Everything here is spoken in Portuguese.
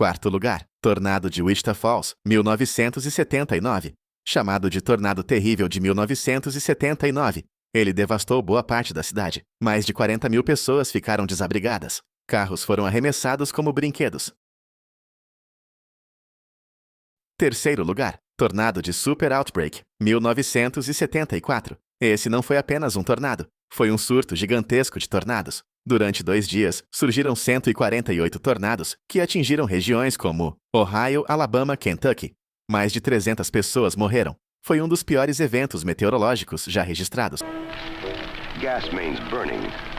Quarto lugar, tornado de Wichita Falls, 1979. Chamado de Tornado Terrível de 1979, ele devastou boa parte da cidade. Mais de 40 mil pessoas ficaram desabrigadas. Carros foram arremessados como brinquedos. Terceiro lugar, tornado de Super Outbreak, 1974. Esse não foi apenas um tornado, foi um surto gigantesco de tornados. Durante 2 dias, surgiram 148 tornados que atingiram regiões como Ohio, Alabama, Kentucky. Mais de 300 pessoas morreram. Foi um dos piores eventos meteorológicos já registrados. Gas mains burning.